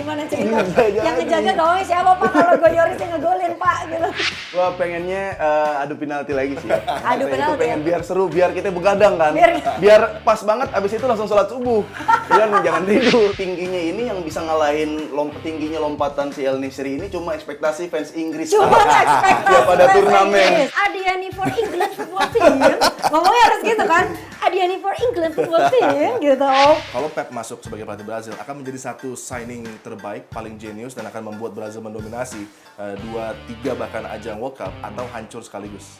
gimana cerita? Yang ngejaga gawangnya siapa Pak kalau gue Yoris yang ngegolin Pak gitu. Gua pengennya adu penalti lagi sih. Adu Itu penalti pengen ya? biar seru, biar kita begadang kan. Biar- Biar pas banget abis itu langsung sholat subuh. Jangan tidur. Tingginya ini yang bisa ngalahin tingginya lompatan si El Nesri ini cuma ekspektasi fans Inggris. Cuma ekspektasi Ya, pada fans turnamen. Inggris. Adiani for England football team. Ngomongnya harus gitu kan? Adiani for England football team gitu. Kalau Pep masuk sebagai pelatih Brazil akan menjadi satu signing terbaik, paling jenius dan akan membuat Brazil mendominasi 2-3 bahkan ajang World Cup atau hancur sekaligus.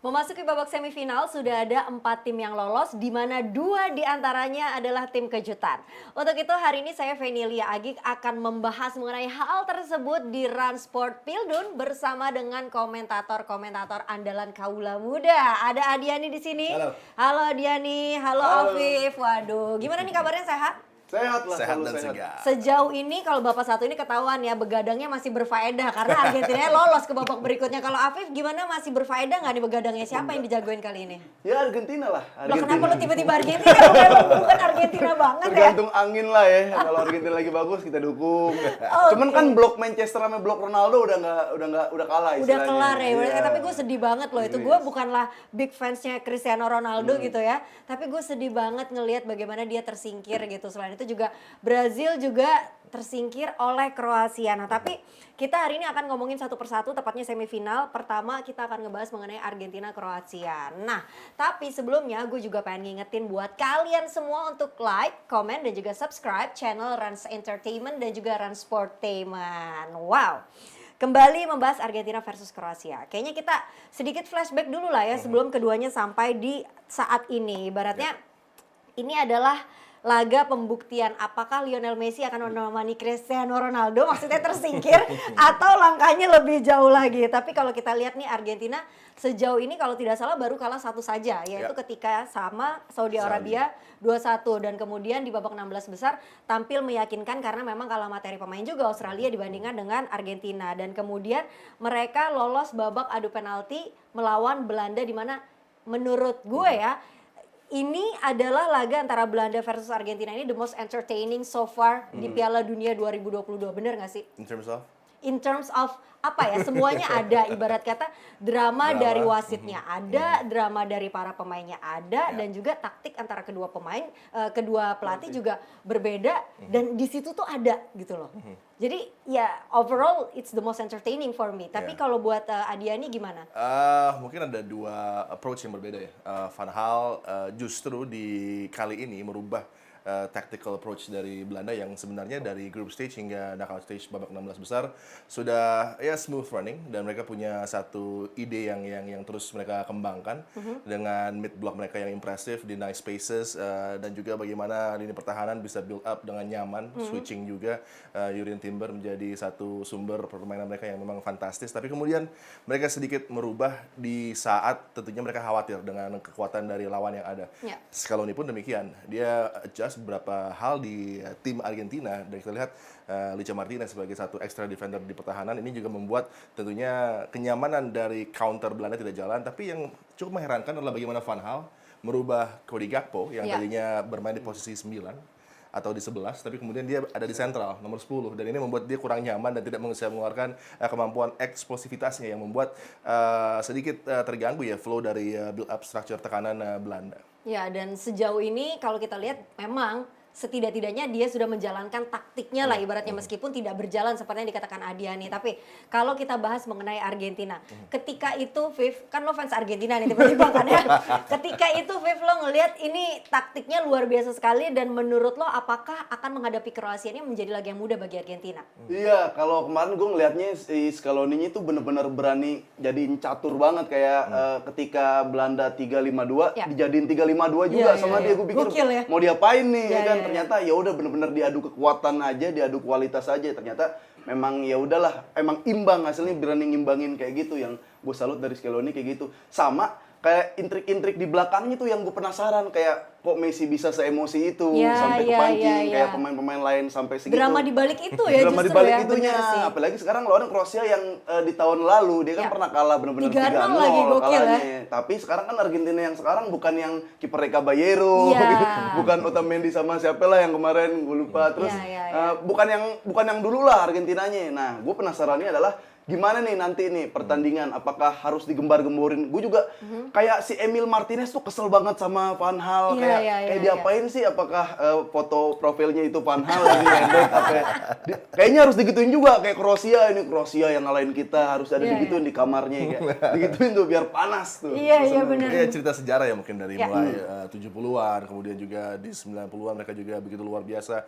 Memasuki babak semifinal sudah ada 4 tim yang lolos, di mana 2 diantaranya adalah tim kejutan. Untuk itu hari ini saya Venilia Agik akan membahas mengenai hal tersebut di Run Sport Pildun bersama dengan komentator-komentator andalan kaula muda. Ada Adiani di sini. Halo Adiani, halo Afif. Waduh, gimana nih kabarnya, sehat? Sehat lah, Sehat selalu dan sehat. segar. Sejauh ini kalau Bapak satu ini ketahuan ya begadangnya masih berfaedah karena Argentina lolos ke babak berikutnya. Kalau Afif gimana, masih berfaedah nggak nih begadangnya? Siapa yang dijagoin kali ini? Ya Argentina lah. Loh kenapa lu tiba-tiba Argentina? Lu memang bukan Argentina banget ya? Tergantung angin lah ya. Kalau Argentina lagi bagus kita dukung. Cuman kan blok Manchester sama blok Ronaldo udah kalah Udah istilahnya. kelar ya, Iya. tapi gue sedih banget loh itu. Gue bukanlah big fansnya Cristiano Ronaldo gitu ya, tapi gue sedih banget ngelihat bagaimana dia tersingkir gitu. Selain itu juga Brazil juga tersingkir oleh Kroasia. Nah tapi kita hari ini akan ngomongin satu persatu, tepatnya semifinal. Pertama kita akan ngebahas mengenai Argentina Kroasia. Nah tapi sebelumnya gue juga pengen ngingetin buat kalian semua untuk like, comment, dan juga subscribe channel Rans Entertainment dan juga Rans Sportainment. Wow. Kembali membahas Argentina versus Kroasia. Kayaknya kita sedikit flashback dulu lah ya sebelum keduanya sampai di saat ini. Ibaratnya ini adalah laga pembuktian apakah Lionel Messi akan menemani Cristiano Ronaldo maksudnya tersingkir atau langkahnya lebih jauh lagi. Tapi kalau kita lihat nih Argentina sejauh ini kalau tidak salah baru kalah satu saja, yaitu ketika sama Saudi Arabia 2-1, dan kemudian di babak 16 besar tampil meyakinkan karena memang kalah materi pemain juga Australia dibandingkan dengan Argentina, dan kemudian mereka lolos babak adu penalti melawan Belanda, di mana menurut gue ya ini adalah laga antara Belanda versus Argentina ini the most entertaining so far di Piala Dunia 2022. Bener gak sih? In terms of? In terms of apa ya, semuanya ada. Ibarat kata drama dari wasitnya ada, drama dari para pemainnya ada, dan juga taktik antara kedua pemain, kedua pelatih juga berbeda, dan di situ tuh ada gitu loh. Jadi ya overall it's the most entertaining for me. Tapi kalau buat Adiani gimana? Mungkin ada dua approach yang berbeda ya. Van Gaal justru di kali ini merubah tactical approach dari Belanda yang sebenarnya dari group stage hingga knockout stage babak 16 besar sudah ya smooth running, dan mereka punya satu ide yang terus mereka kembangkan dengan mid block mereka yang impressive di nice spaces, dan juga bagaimana lini pertahanan bisa build up dengan nyaman, switching juga. Jurrien Timber menjadi satu sumber permainan mereka yang memang fantastis, tapi kemudian mereka sedikit merubah di saat tentunya mereka khawatir dengan kekuatan dari lawan yang ada. Scaloni pun demikian, dia adjust beberapa hal di tim Argentina, dan kita lihat Licha Martinez sebagai satu extra defender di pertahanan ini juga membuat tentunya kenyamanan dari counter Belanda tidak jalan. Tapi yang cukup mengherankan adalah bagaimana Van Gaal merubah Cody Gakpo yang tadinya bermain di posisi 9 atau di 11, tapi kemudian dia ada di sentral nomor 10, dan ini membuat dia kurang nyaman dan tidak bisa mengeluarkan kemampuan eksplosivitasnya yang membuat sedikit terganggu ya flow dari build up structure tekanan Belanda. Ya, dan sejauh ini kalau kita lihat memang setidak-tidaknya dia sudah menjalankan taktiknya lah ibaratnya, meskipun tidak berjalan seperti yang dikatakan Adiani. Tapi kalau kita bahas mengenai Argentina, ketika itu Viv, kan lo fans Argentina nih tiba-tiba kan ya. Ketika itu Viv lo ngelihat ini taktiknya luar biasa sekali, dan menurut lo apakah akan menghadapi Kroasia ini menjadi laga yang mudah bagi Argentina? Iya, kalau kemarin gue ngelihatnya si Scaloni itu bener-bener berani jadiin catur banget kayak ketika Belanda 3-5-2 dijadiin 3-5-2 juga sama dia. Gue pikir Gokil ya. mau diapain nih ya kan. Ternyata ya udah bener-bener diadu kekuatan aja, diadu kualitas aja. Ternyata memang ya udahlah, emang imbang hasilnya, berani ngimbangin kayak gitu, yang gue salut dari Scaloni kayak gitu. Sama kayak intrik-intrik di belakangnya tuh yang gue penasaran, kayak kok Messi bisa seemosi itu Ya, sampai ya, kepancing, ya, kayak ya. pemain-pemain lain sampai segitu. Drama di balik itu ya Drama justru di balik ya, itunya, bener sih. apalagi sekarang lawan Kroasia yang di tahun lalu dia kan Ya. pernah kalah benar-benar 3-0 lagi, 3-0 gokil ya. kalahnya. Tapi sekarang kan Argentina yang sekarang bukan yang kiper Caballero, Iya. gitu. Bukan Otamendi sama siapa lah yang kemarin gue lupa. Terus Iya. bukan yang dulu lah Argentinanya. Nah, gue penasarannya adalah gimana nih nanti nih pertandingan, apakah harus digembar-gemborin? Gue juga kayak si Emil Martinez tuh kesel banget sama Van Hal, Iya, iya, iya, diapain sih? Apakah foto profilnya itu Van Hal lagi pendek? Kayaknya harus digituin juga, kayak Kroasia yang ngalahin kita, harus ada Iya, digituin di kamarnya, kayak digituin tuh biar panas tuh. Iya benar. Iya, cerita sejarah ya mungkin dari Ya. mulai 70-an, kemudian juga di 90-an mereka juga begitu luar biasa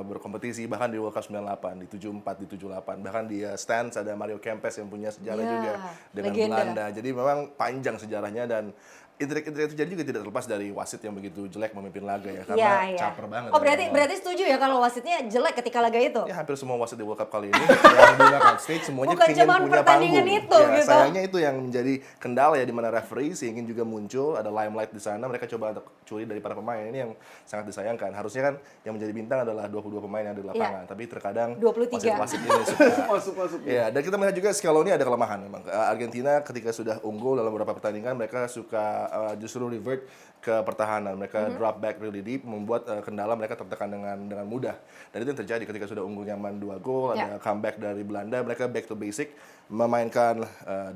berkompetisi, bahkan di World Cup 98, di 74, di 78, bahkan di Stans ada Mario Kempes yang punya sejarah Ya, juga dengan legenda. Belanda. Jadi memang panjang sejarahnya dan intrik-intrik itu jadi juga tidak terlepas dari wasit yang begitu jelek memimpin laga ya, karena Iya. caper banget. Oh ya. berarti setuju ya kalau wasitnya jelek ketika laga itu? Ya hampir semua wasit di World Cup kali ini yang di knockout stage semuanya Bukan ingin cuman punya pertandingan panggung. itu, Ya, gitu. sayangnya itu yang menjadi kendala ya, di mana referee ingin juga muncul, ada limelight di sana, mereka coba untuk curi dari para pemain. Ini yang sangat disayangkan. Harusnya kan yang menjadi bintang adalah 22 pemain yang ada di lapangan, tapi terkadang 23. wasit-wasit ini suka Masuk. ya, dan kita melihat juga Scaloni ada kelemahan memang. Argentina ketika sudah unggul dalam beberapa pertandingan, mereka suka justru revert ke pertahanan. Mereka drop back really deep, membuat kendala mereka tertekan dengan mudah. Dan itu yang terjadi ketika sudah unggul nyaman 2 gol, ada comeback dari Belanda, mereka back to basic, memainkan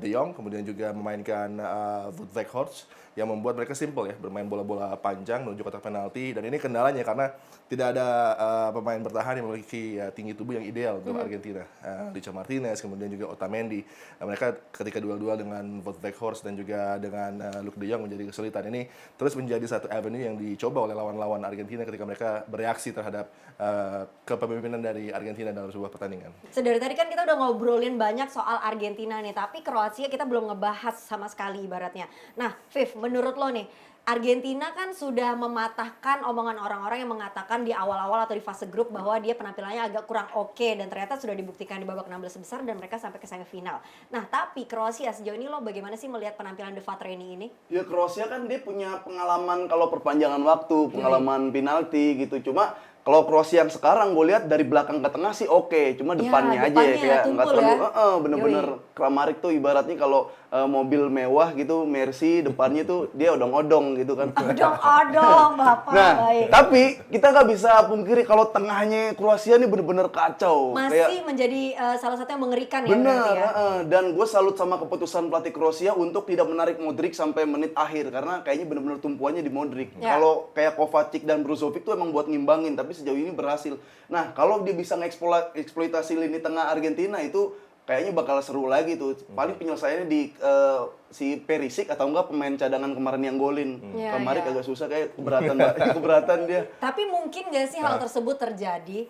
De Jong, kemudian juga memainkan Wout Weghorst, yang membuat mereka simple ya, bermain bola-bola panjang menuju kotak penalti. Dan ini kendalanya karena tidak ada pemain bertahan yang memiliki tinggi tubuh yang ideal untuk Argentina. Licha Martinez, kemudian juga Otamendi. Mereka ketika duel-duel dengan Wout Weghorst dan juga dengan Luuk de Jong menjadi kesulitan. Ini terus menjadi satu avenue yang dicoba oleh lawan-lawan Argentina ketika mereka bereaksi terhadap kepemimpinan dari Argentina dalam sebuah pertandingan. Dari tadi kan kita udah ngobrolin banyak soal Argentina nih, tapi Kroasia kita belum ngebahas sama sekali ibaratnya. Nah, Viv, menurut lo nih, Argentina kan sudah mematahkan omongan orang-orang yang mengatakan di awal-awal atau di fase grup bahwa dia penampilannya agak kurang oke, dan ternyata sudah dibuktikan di babak 16 besar dan mereka sampai ke semifinal. Nah, tapi Kroasia sejauh ini lo bagaimana sih melihat penampilan De Vatreni ini? Ya Kroasia kan dia punya pengalaman kalau perpanjangan waktu, pengalaman penalti gitu. Cuma kalau Kroasia yang sekarang gue lihat dari belakang ke tengah sih oke, cuma depannya aja depannya ya kayak nggak tumpul terlalu ya. bener-bener Kramaric tuh ibaratnya kalau mobil mewah gitu, Mercy depannya tuh dia odong-odong gitu kan. Odong-odong, Bapak. Nah, Baik. tapi kita nggak bisa pungkiri kalau tengahnya Kroasia ini bener-bener kacau. Masih menjadi salah satu yang mengerikan ya Bener, berarti ya. dan gue salut sama keputusan pelatih Kroasia untuk tidak menarik Modric sampai menit akhir karena kayaknya bener-bener tumpuannya di Modric. Ya. Kalau kayak Kovacic dan Brozovic tuh emang buat ngimbangin, tapi sejauh ini berhasil. Nah, kalau dia bisa ngeksploitasi lini tengah Argentina itu kayaknya bakal seru lagi tuh. Paling penyelesaiannya di si Perisic atau enggak pemain cadangan kemarin yang golin. Ya, Kemarin ya. agak susah kayak keberatan dia. Tapi mungkin gak sih hal tersebut terjadi?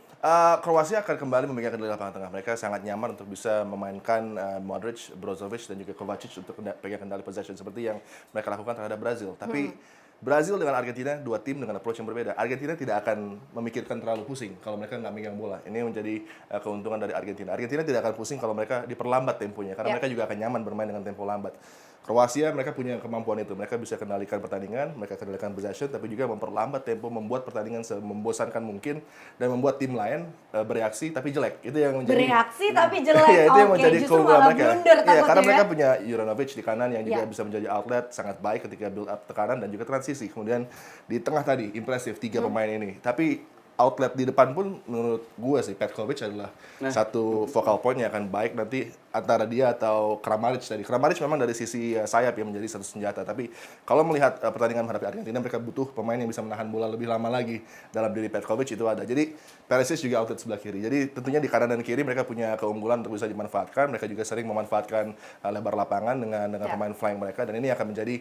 Kroasia akan kembali memegang kendali lapangan tengah. Mereka sangat nyaman untuk bisa memainkan Modric, Brozovic, dan juga Kovacic untuk pegang kendali possession seperti yang mereka lakukan terhadap Brazil. Tapi Brazil dengan Argentina, dua tim dengan approach yang berbeda. Argentina tidak akan memikirkan terlalu pusing kalau mereka nggak megang bola. Ini menjadi keuntungan dari Argentina. Argentina tidak akan pusing kalau mereka diperlambat temponya, karena mereka juga akan nyaman bermain dengan tempo lambat. Kroasia mereka punya kemampuan itu, mereka bisa kendalikan pertandingan, mereka kendalikan possession, tapi juga memperlambat tempo, membuat pertandingan membosankan mungkin, dan membuat tim lain bereaksi tapi jelek. Itu yang menjadi Bereaksi tapi jelek. Iya, itu yang Oke, menjadi justru keunggulan malah mereka. blunder Iya, takutnya karena mereka ya. punya Juranovic di kanan yang juga Iya. bisa menjadi outlet sangat baik ketika build up tekanan dan juga transisi. Kemudian di tengah tadi impresif 3 pemain ini. Tapi outlet di depan pun menurut gue sih Petkovic adalah satu focal point yang akan baik nanti antara dia atau Kramaric tadi. Kramaric memang dari sisi sayap yang menjadi satu senjata, tapi kalau melihat pertandingan menghadapi Argentina, mereka butuh pemain yang bisa menahan bola lebih lama lagi. Dalam diri Petkovic itu ada. Jadi Perisic juga outlet sebelah kiri. Jadi tentunya di kanan dan kiri mereka punya keunggulan untuk bisa dimanfaatkan. Mereka juga sering memanfaatkan lebar lapangan dengan pemain flank mereka, dan ini akan menjadi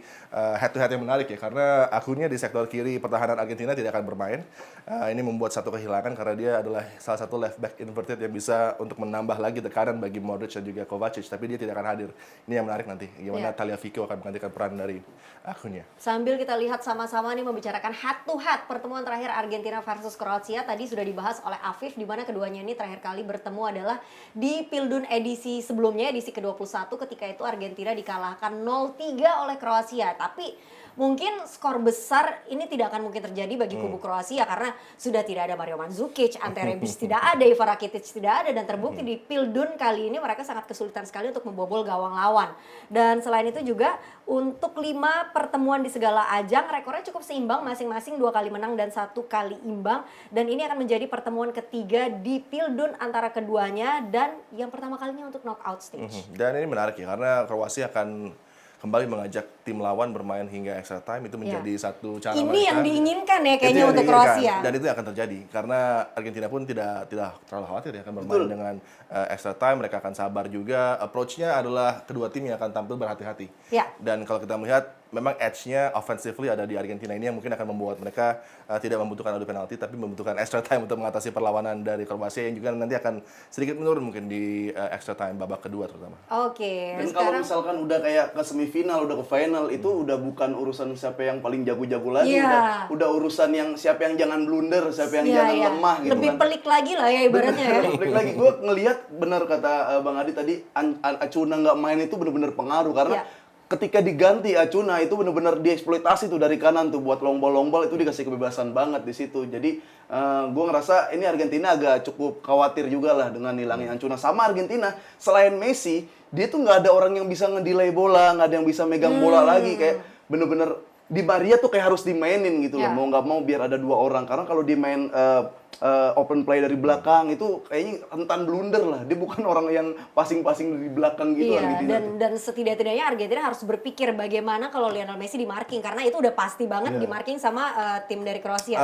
head to head yang menarik ya, karena akunnya di sektor kiri pertahanan Argentina tidak akan bermain. Ini membuat satu kehilangan karena dia adalah salah satu left back inverted yang bisa untuk menambah lagi tekanan bagi Modric dan juga juga Kovacic, tapi dia tidak akan hadir. Ini yang menarik nanti, gimana Iya. Tagliafico akan menggantikan peran dari Acuña. Sambil kita lihat sama-sama nih membicarakan head to head pertemuan terakhir Argentina versus Kroasia, tadi sudah dibahas oleh Afif, di mana keduanya ini terakhir kali bertemu adalah di Pildun edisi sebelumnya, edisi ke-21, ketika itu Argentina dikalahkan 0-3 oleh Kroasia. Tapi mungkin skor besar ini tidak akan mungkin terjadi bagi kubu Kroasia karena sudah tidak ada Mario Mandzukic, Ante Rebic tidak ada, Ivan Rakitic tidak ada, dan terbukti di Pildun kali ini mereka sangat kesulitan sekali untuk membobol gawang lawan. Dan selain itu juga untuk 5 pertemuan di segala ajang rekornya cukup seimbang, masing-masing 2 kali menang dan 1 kali imbang, dan ini akan menjadi pertemuan ketiga di Pildun antara keduanya dan yang pertama kalinya untuk knockout stage. Dan ini menarik ya, karena Kroasia akan kembali mengajak tim lawan bermain hingga extra time, itu menjadi satu cara Ini mereka. yang diinginkan ya Itu kayaknya yang untuk diinginkan. Kroasia. Dan itu yang akan terjadi karena Argentina pun tidak terlalu khawatir ya akan bermain dengan extra time. Mereka akan sabar juga. Approach-nya adalah kedua tim yang akan tampil berhati-hati. Ya. Dan kalau kita melihat memang edge-nya offensively ada di Argentina, ini yang mungkin akan membuat mereka tidak membutuhkan adu penalti tapi membutuhkan extra time untuk mengatasi perlawanan dari Kroasia yang juga nanti akan sedikit menurun mungkin di extra time babak kedua terutama. Oke, Dan kalau sekarang misalkan udah kayak ke semifinal, udah ke final, itu udah bukan urusan siapa yang paling jago-jago lagi, Iya. udah urusan yang siapa yang jangan blunder, siapa yang Iya, jangan iya. lemah gitu Lebih kan. pelik lagi lah ya ibaratnya ya. Balik lagi, gue ngelihat benar kata Bang Adi tadi, Acuna nggak main itu benar-benar pengaruh karena Iya. ketika diganti Acuna itu benar-benar dieksploitasi tuh dari kanan tuh buat long ball itu dikasih kebebasan banget di situ. Jadi gue ngerasa ini Argentina agak cukup khawatir juga lah dengan hilangnya Acuna. Sama Argentina selain Messi, dia tuh nggak ada orang yang bisa ngedelay bola, nggak ada yang bisa megang bola lagi, kayak bener-bener Di Maria tuh kayak harus dimainin gitu loh, Ya. mau nggak mau biar ada 2 orang. Karena kalau dia main open play dari belakang itu kayaknya rentan blunder lah. Dia bukan orang yang passing-passing dari belakang gitu Iya, Argentina. dan setidak-tidaknya Argentina harus berpikir bagaimana kalau Lionel Messi di marking, karena itu udah pasti banget di marking sama tim dari Kroasia.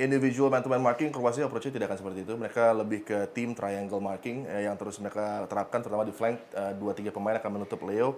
Individual man-to-man marking, Kroasia approach-nya tidak akan seperti itu. Mereka lebih ke team triangle marking yang terus mereka terapkan, terutama di flank. 2-3 pemain akan menutup Leo.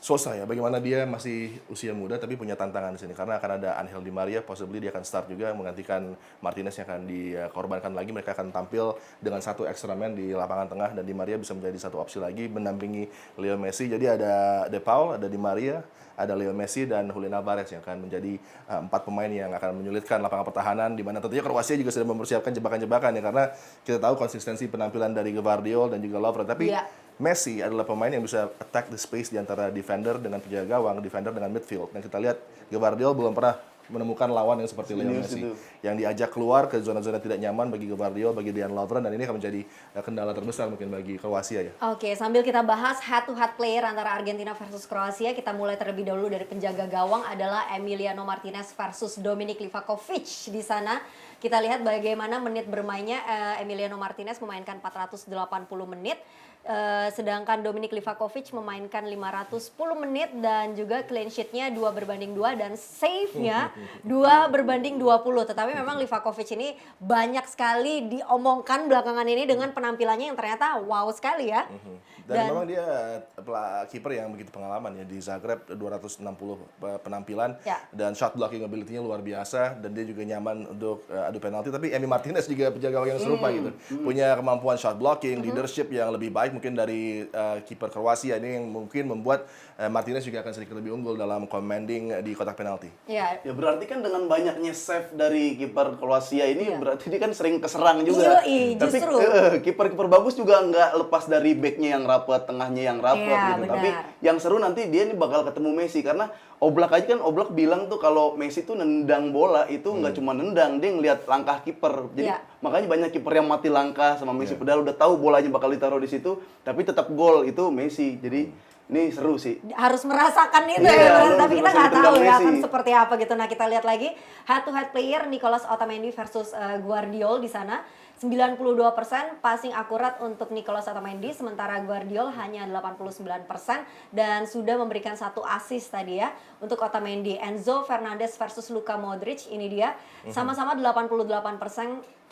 Sosa ya, bagaimana dia masih usia muda tapi punya tantangan di sini karena akan ada Angel Di Maria, possibly dia akan start juga menggantikan Martinez yang akan dikorbankan lagi. Mereka akan tampil dengan satu extra man di lapangan tengah dan Di Maria bisa menjadi satu opsi lagi mendampingi Leo Messi. Jadi ada De Paul, ada Di Maria, ada Leo Messi dan Julian Alvarez yang akan menjadi 4 pemain yang akan menyulitkan lapangan pertahanan, di mana tentunya Kroasia juga sudah mempersiapkan jebakan-jebakan ya, karena kita tahu konsistensi penampilan dari Gvardiol dan juga Lovren, tapi Iya. Messi adalah pemain yang bisa attack the space di antara defender dengan penjaga gawang, defender dengan midfield. Dan kita lihat Gvardiol belum pernah menemukan lawan yang seperti Leo Serius Messi itu. yang diajak keluar ke zona-zona tidak nyaman bagi Gvardiol, bagi Dejan Lovren, dan ini akan menjadi kendala terbesar mungkin bagi Kroasia ya. Oke, sambil kita bahas head-to-head player antara Argentina versus Kroasia, kita mulai terlebih dahulu dari penjaga gawang adalah Emiliano Martinez versus Dominik Livakovic. Di sana kita lihat bagaimana menit bermainnya. Emiliano Martinez memainkan 480 menit, sedangkan Dominik Livakovic memainkan 510 menit dan juga clean sheet-nya 2/2 dan save-nya 2/20. Tetapi memang Livakovic ini banyak sekali diomongkan belakangan ini dengan penampilannya yang ternyata wow sekali ya. Dan memang dia kiper yang begitu pengalaman ya, di Zagreb 260 penampilan Ya. dan shot blocking ability-nya luar biasa, dan dia juga nyaman untuk adu penalti. Tapi Emi Martinez juga penjaga gawang yang serupa gitu. Punya kemampuan shot blocking, leadership yang lebih baik mungkin dari kiper Kroasia. Ini yang mungkin membuat Martinez juga akan sedikit lebih unggul dalam commanding di kotak penalti. Iya. Ya berarti kan dengan banyaknya save dari kiper Kroasia ini berarti dia kan sering keserang juga. Yoi, Tapi justru. kiper-kiper bagus juga nggak lepas dari backnya yang rapat, tengahnya yang rapat Iya, gitu. benar. Tapi yang seru nanti dia nih bakal ketemu Messi karena Oblak aja kan, Oblak bilang tuh kalau Messi tuh nendang bola itu nggak cuma nendang, dia ngelihat langkah kiper. Jadi Iya. makanya banyak kiper yang mati langkah sama Messi, padahal udah tahu bolanya bakal ditaruh di situ, tapi tetap gol itu Messi. Jadi ini seru sih. Harus merasakan itu Iya, ya, harus tapi kita merasakan nggak tahu tendang ya Messi. akan seperti apa gitu. Nah, kita lihat lagi head to head player Nicolas Otamendi versus Gvardiol di sana. 92% passing akurat untuk Nicolas Otamendi, sementara Gvardiol hanya 89% dan sudah memberikan 1 assist tadi ya untuk Otamendi. Enzo Fernandez versus Luka Modric, ini dia sama-sama 88%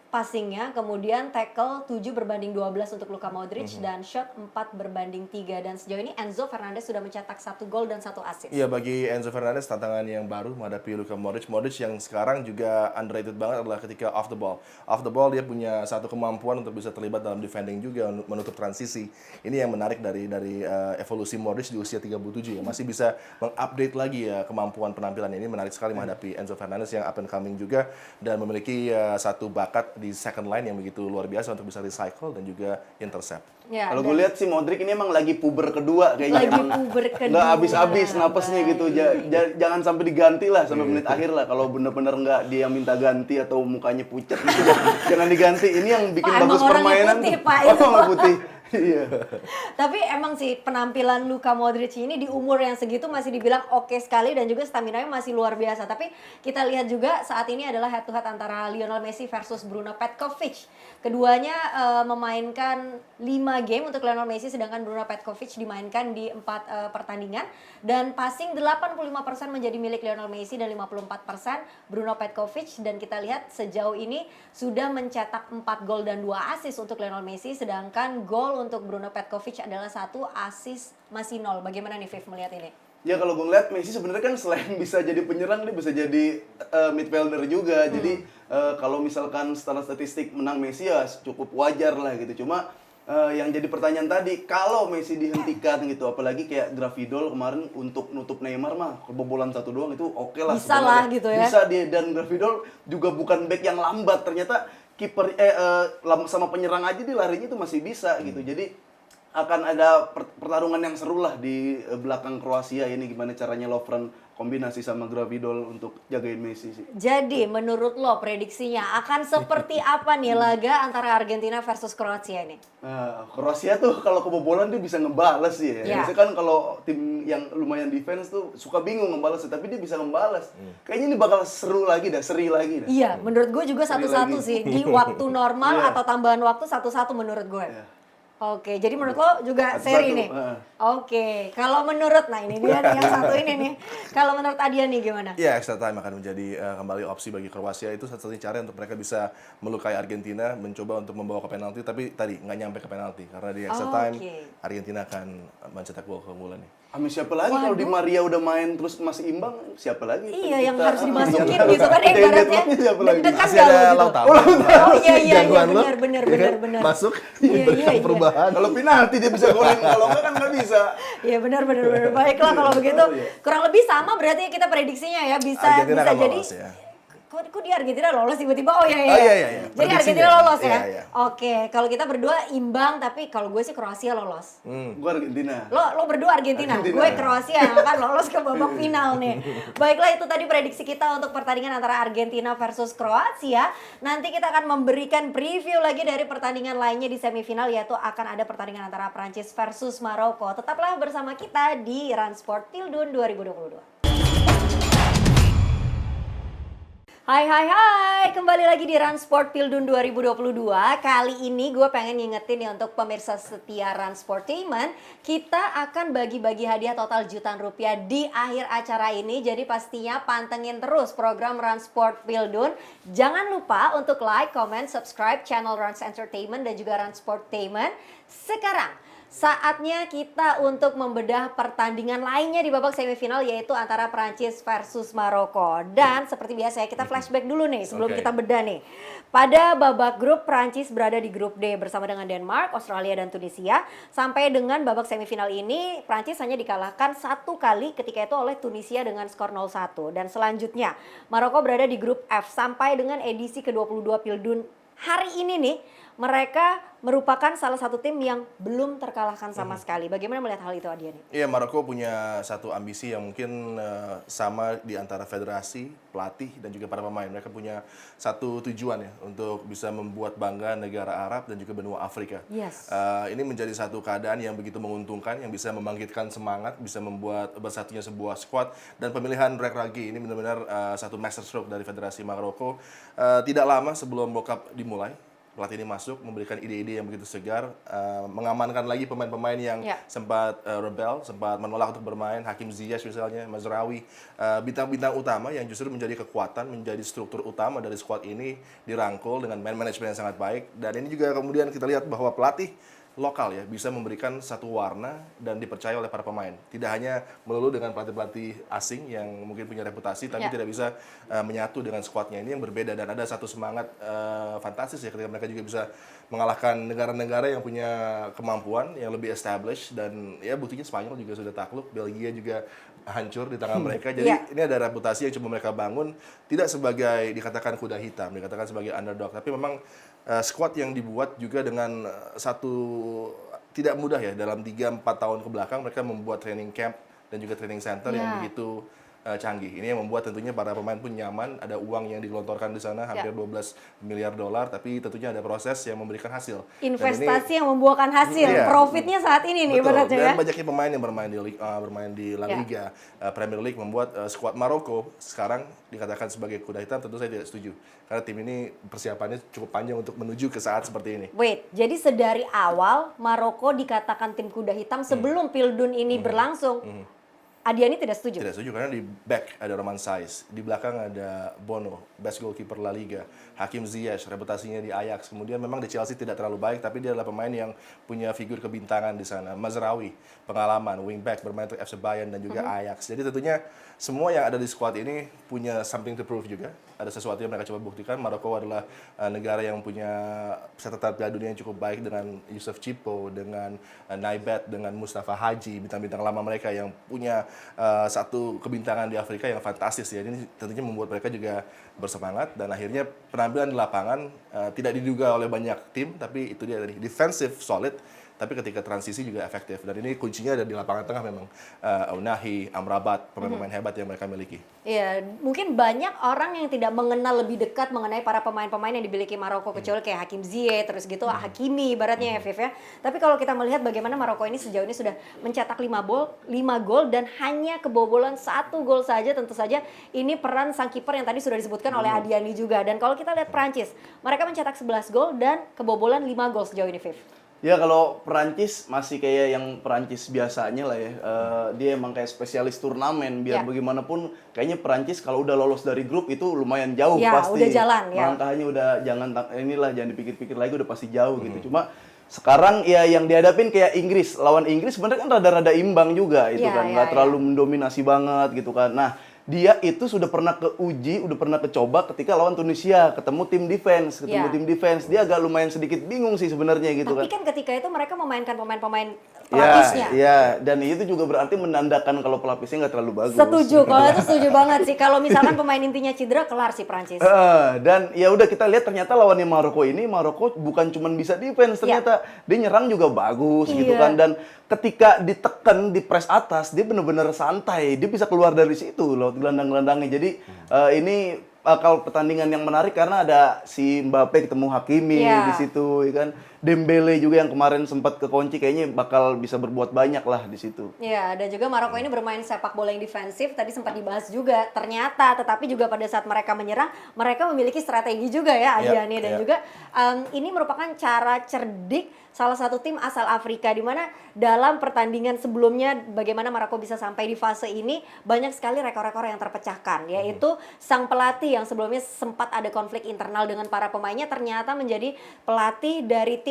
passingnya, kemudian tackle 7 berbanding 12 untuk Luka Modric dan shot 4 berbanding 3, dan sejauh ini Enzo Fernandez sudah mencetak 1 gol dan 1 assist. Iya, bagi Enzo Fernandez tantangan yang baru menghadapi Luka Modric. Modric yang sekarang juga underrated banget adalah ketika off the ball. Off the ball dia punya satu kemampuan untuk bisa terlibat dalam defending juga, menutup transisi. Ini yang menarik dari evolusi Modric di usia 37 ya. Masih bisa mengupdate lagi ya kemampuan penampilan ini. Menarik sekali menghadapi Enzo Fernandez yang up and coming juga dan memiliki satu bakat di second line yang begitu luar biasa untuk bisa recycle dan juga intercept. Ya, Kalau gue lihat sih Modric ini emang lagi puber kedua kayaknya. Lagi puber kedua. Nggak habis-habis napasnya gitu. Jangan sampai diganti lah sampai menit akhir lah. Kalau bener-bener nggak dia minta ganti atau mukanya pucat gitu, jangan diganti. Ini yang bikin Pak, bagus emang orangnya permainan. putih, Pak, Oh, itu. nggak putih. Iya. Tapi emang sih penampilan Luka Modric ini di umur yang segitu masih dibilang oke sekali dan juga stamina-nya masih luar biasa. Tapi kita lihat juga saat ini adalah head to head antara Lionel Messi versus Bruno Petkovic. Keduanya memainkan 5 game untuk Lionel Messi, sedangkan Bruno Petkovic dimainkan di 4 pertandingan. Dan passing 85% menjadi milik Lionel Messi dan 54% Bruno Petkovic. Dan kita lihat sejauh ini sudah mencetak 4 gol dan 2 assist untuk Lionel Messi, sedangkan gol untuk Bruno Petkovic adalah 1, assist masih 0. Bagaimana nih Viv melihat ini? Ya kalau gue ngeliat Messi sebenarnya kan selain bisa jadi penyerang dia bisa jadi midfielder juga. Jadi kalau misalkan secara statistik menang Messi ya cukup wajar lah gitu. Cuma yang jadi pertanyaan tadi, kalau Messi dihentikan gitu, apalagi kayak Gravidol kemarin untuk nutup Neymar mah kebobolan 1 doang itu oke lah. Bisa lah gitu ya. Bisa dia, dan Gravidol juga bukan back yang lambat. Ternyata kiper sama penyerang aja dia larinya itu masih bisa gitu. Jadi akan ada pertarungan yang seru lah di belakang Kroasia ini, gimana caranya Lovren kombinasi sama Gravidol untuk jagain Messi sih. Jadi menurut lo prediksinya akan seperti apa nih laga antara Argentina versus Kroasia ini? Nah, Kroasia tuh kalau kebobolan dia bisa ngebales sih ya. Ya. Biasanya kan kalau tim yang lumayan defense tuh suka bingung ngebales, tapi dia bisa ngebales. Kayaknya ini bakal seru lagi dah, seri lagi dah. Iya, menurut gue juga Seri 1-1 lagi. sih. Di waktu normal Iya. atau tambahan waktu 1-1 menurut gue. Iya. Oke, jadi menurut lo juga 1-1, seri nih? heeh. Oke, kalau menurut, nah ini dia nih yang satu ini nih. Kalau menurut Adian nih gimana? Ya, extra time akan menjadi kembali opsi bagi Kroasia. Itu satu-satunya cara untuk mereka bisa melukai Argentina, mencoba untuk membawa ke penalti, tapi tadi nggak nyampe ke penalti. Karena di extra time, Oke. Argentina akan mencetak gol keunggulan nih. Sama siapa lagi kalau di Maria udah main terus masih imbang, siapa lagi? Iya, yang Kita- harus dimasukin Yang gitu kan harus- ibaratnya. deadlocknya siapa lagi? Deg-degan Masih gak ada lo gitu? Lautaro. Oh iya, Jagoan lo, benar, ya kan? benar. Masuk, Iya, berikan iya. perubahan. Kalau penalti dia bisa golin, kalau enggak kan nggak bisa. Iya benar. Baiklah kalau begitu Oh, iya. kurang lebih sama berarti kita prediksinya ya bisa Argentina bisa akan jadi. lolos ya. Kok di Argentina lolos tiba-tiba? Oh iya. Oh, iya. Jadi Prediksinya. Argentina lolos ya. Iya, iya. Oke, kalau kita berdua imbang tapi kalau gue sih Kroasia lolos. Gua Argentina. Lo berdua Argentina, Argentina. gue Kroasia yang akan lolos ke babak final nih. Baiklah, itu tadi prediksi kita untuk pertandingan antara Argentina versus Kroasia. Nanti kita akan memberikan preview lagi dari pertandingan lainnya di semifinal, yaitu akan ada pertandingan antara Prancis versus Maroko. Tetaplah bersama kita di Run Sport Pildun 2022. Hai, kembali lagi di Run Sport Pildun 2022. Kali ini gue pengen ngingetin nih untuk pemirsa setia Run Sportainment, kita akan bagi-bagi hadiah total jutaan rupiah di akhir acara ini. Jadi pastinya pantengin terus program Run Sport Pildun. Jangan lupa untuk like, comment, subscribe channel Run Entertainment dan juga Run Sportainment. Sekarang saatnya kita untuk membedah pertandingan lainnya di babak semifinal, yaitu antara Prancis versus Maroko. Dan seperti biasa ya, kita flashback dulu nih sebelum Oke. kita bedah nih. Pada babak grup, Prancis berada di grup D bersama dengan Denmark, Australia, dan Tunisia. Sampai dengan babak semifinal ini, Prancis hanya dikalahkan 1 kali ketika itu oleh Tunisia dengan skor 0-1. Dan selanjutnya, Maroko berada di grup F sampai dengan edisi ke-22 Pildun hari ini nih. Mereka merupakan salah satu tim yang belum terkalahkan sama sekali. Bagaimana melihat hal itu, Adian? Iya, Maroko punya satu ambisi yang mungkin sama di antara federasi, pelatih, dan juga para pemain. Mereka punya satu tujuan ya, untuk bisa membuat bangga negara Arab dan juga benua Afrika. Yes. Ini menjadi satu keadaan yang begitu menguntungkan, yang bisa membangkitkan semangat, bisa membuat bersatunya sebuah squad. Dan pemilihan Rek Ragi ini benar-benar satu masterstroke dari federasi Maroko. Tidak lama sebelum World Cup dimulai, pelatih ini masuk memberikan ide-ide yang begitu segar, mengamankan lagi pemain-pemain yang Ya. sempat rebel, sempat menolak untuk bermain, Hakim Ziyech misalnya, Mazraoui, bintang-bintang utama yang justru menjadi kekuatan, menjadi struktur utama dari skuad ini dirangkul dengan man management yang sangat baik. Dan ini juga kemudian kita lihat bahwa pelatih lokal ya bisa memberikan satu warna dan dipercaya oleh para pemain. Tidak hanya melulu dengan pelatih-pelatih asing yang mungkin punya reputasi tapi Ya. tidak bisa menyatu dengan skuadnya. Ini yang berbeda dan ada satu semangat fantastis ya ketika mereka juga bisa mengalahkan negara-negara yang punya kemampuan yang lebih established dan ya buktinya Spanyol juga sudah takluk, Belgia juga hancur di tangan mereka. Jadi Ya. ini ada reputasi yang coba mereka bangun tidak sebagai dikatakan kuda hitam, dikatakan sebagai underdog, tapi memang squad yang dibuat juga dengan satu tidak mudah ya dalam 3-4 tahun ke belakang mereka membuat training camp dan juga training center Ya. yang begitu canggih. Ini yang membuat tentunya para pemain pun nyaman, ada uang yang digelontorkan di sana hampir 12 miliar dolar, tapi tentunya ada proses yang memberikan hasil. Dan Investasi yang membuahkan hasil, Iya. profitnya saat ini nih betul, ibaratnya ya. dan banyaknya pemain yang bermain di La Ya. Liga, Premier League membuat skuad Maroko sekarang dikatakan sebagai kuda hitam. Tentu saya tidak setuju karena tim ini persiapannya cukup panjang untuk menuju ke saat seperti ini. Wait, jadi sedari awal Maroko dikatakan tim kuda hitam sebelum Pildun ini berlangsung. Adiani tidak setuju. Tidak setuju karena di back ada Roman Saiz, di belakang ada Bono, best goalkeeper La Liga, Hakim Ziyech, reputasinya di Ajax. Kemudian memang di Chelsea tidak terlalu baik, tapi dia adalah pemain yang punya figur kebintangan di sana. Mazraoui, pengalaman, wingback, bermain untuk FC Bayern dan juga Ajax. Jadi tentunya semua yang ada di squad ini punya something to prove juga. Ada sesuatu yang mereka coba buktikan. Maroko adalah negara yang punya catatan Piala Dunia yang cukup baik dengan Yusuf Chipo, dengan Naibet, dengan Mustafa Haji, bintang-bintang lama mereka yang punya satu kebintangan di Afrika yang fantastis ya. Ini tentunya membuat mereka juga bersemangat dan akhirnya penampilan di lapangan tidak diduga oleh banyak tim, tapi itu dia tadi defensive solid. Tapi ketika transisi juga efektif dan ini kuncinya ada di lapangan tengah memang Ounahi, Amrabat, pemain-pemain hebat yang mereka miliki. Iya, mungkin banyak orang yang tidak mengenal lebih dekat mengenai para pemain-pemain yang dimiliki Maroko kecuali kayak Hakim Ziyech, terus gitu Hakimi ibaratnya ya Viv ya. Tapi kalau kita melihat bagaimana Maroko ini sejauh ini sudah mencetak 5 gol dan hanya kebobolan 1 gol saja, tentu saja ini peran sang kiper yang tadi sudah disebutkan oleh Adiani juga. Dan kalau kita lihat Prancis, mereka mencetak 11 gol dan kebobolan 5 gol sejauh ini Viv. Ya kalau Perancis masih kayak yang Perancis biasanya lah ya. Dia emang kayak spesialis turnamen. Ya. Biar bagaimanapun kayaknya Perancis kalau udah lolos dari grup itu lumayan jauh Ya, pasti. udah jalan, ya. Langkahnya udah jangan dipikir-pikir lagi udah pasti jauh gitu. Cuma sekarang ya yang dihadapin kayak Inggris. Lawan Inggris sebenarnya kan rada-rada imbang juga itu Ya, kan. ya, Nggak ya. terlalu mendominasi banget gitu kan. Nah, dia itu sudah pernah keuji, udah pernah kecoba ketika lawan Tunisia, ketemu tim defense. Dia agak lumayan sedikit bingung sih sebenarnya gitu Tapi kan. kan ketika itu mereka memainkan pemain-pemain pelapisnya. Ya, dan itu juga berarti menandakan kalau pelapisnya nggak terlalu bagus. Setuju, kalau itu setuju banget sih. Kalau misalkan pemain intinya cedera, kelar sih Prancis. Dan ya udah kita lihat ternyata lawannya Maroko ini, Maroko bukan cuma bisa defense ternyata. Dia nyerang juga bagus gitu Iya. kan. Dan ketika ditekan di press atas, dia bener-bener santai. Dia bisa keluar dari situ loh, gelandang-gelandangnya. Jadi ini bakal pertandingan yang menarik karena ada si Mbappe ketemu Hakimi Iya. di situ, ya kan. Dembele juga yang kemarin sempat kekunci kayaknya bakal bisa berbuat banyak lah di situ. Iya, dan juga Maroko ini bermain sepak bola yang defensif, tadi sempat dibahas juga. Ternyata, tetapi juga pada saat mereka menyerang, mereka memiliki strategi juga ya, Adiani. Dan iya. juga ini merupakan cara cerdik salah satu tim asal Afrika, di mana dalam pertandingan sebelumnya bagaimana Maroko bisa sampai di fase ini, banyak sekali rekor-rekor yang terpecahkan, yaitu sang pelatih yang sebelumnya sempat ada konflik internal dengan para pemainnya, ternyata menjadi pelatih dari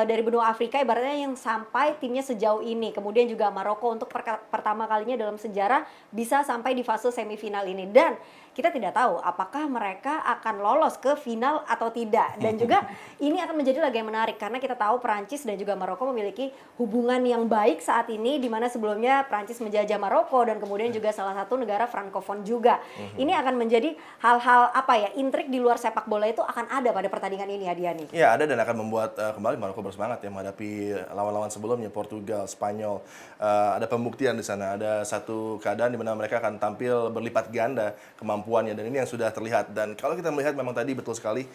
dari benua Afrika ibaratnya yang sampai timnya sejauh ini. Kemudian juga Maroko untuk pertama kalinya dalam sejarah bisa sampai di fase semifinal ini. Dan kita tidak tahu apakah mereka akan lolos ke final atau tidak. Dan juga ini akan menjadi laga yang menarik karena kita tahu Prancis dan juga Maroko memiliki hubungan yang baik saat ini, di mana sebelumnya Prancis menjajah Maroko dan kemudian juga salah satu negara frankofon juga. Ini akan menjadi hal-hal intrik di luar sepak bola itu akan ada pada pertandingan ini, Adiani. Ya ada dan akan membuat kembali Maroko bersemangat ya menghadapi lawan-lawan sebelumnya Portugal, Spanyol. Ada pembuktian di sana, ada satu keadaan di mana mereka akan tampil berlipat ganda kemampuannya dan ini yang sudah terlihat. Dan kalau kita melihat memang tadi betul sekali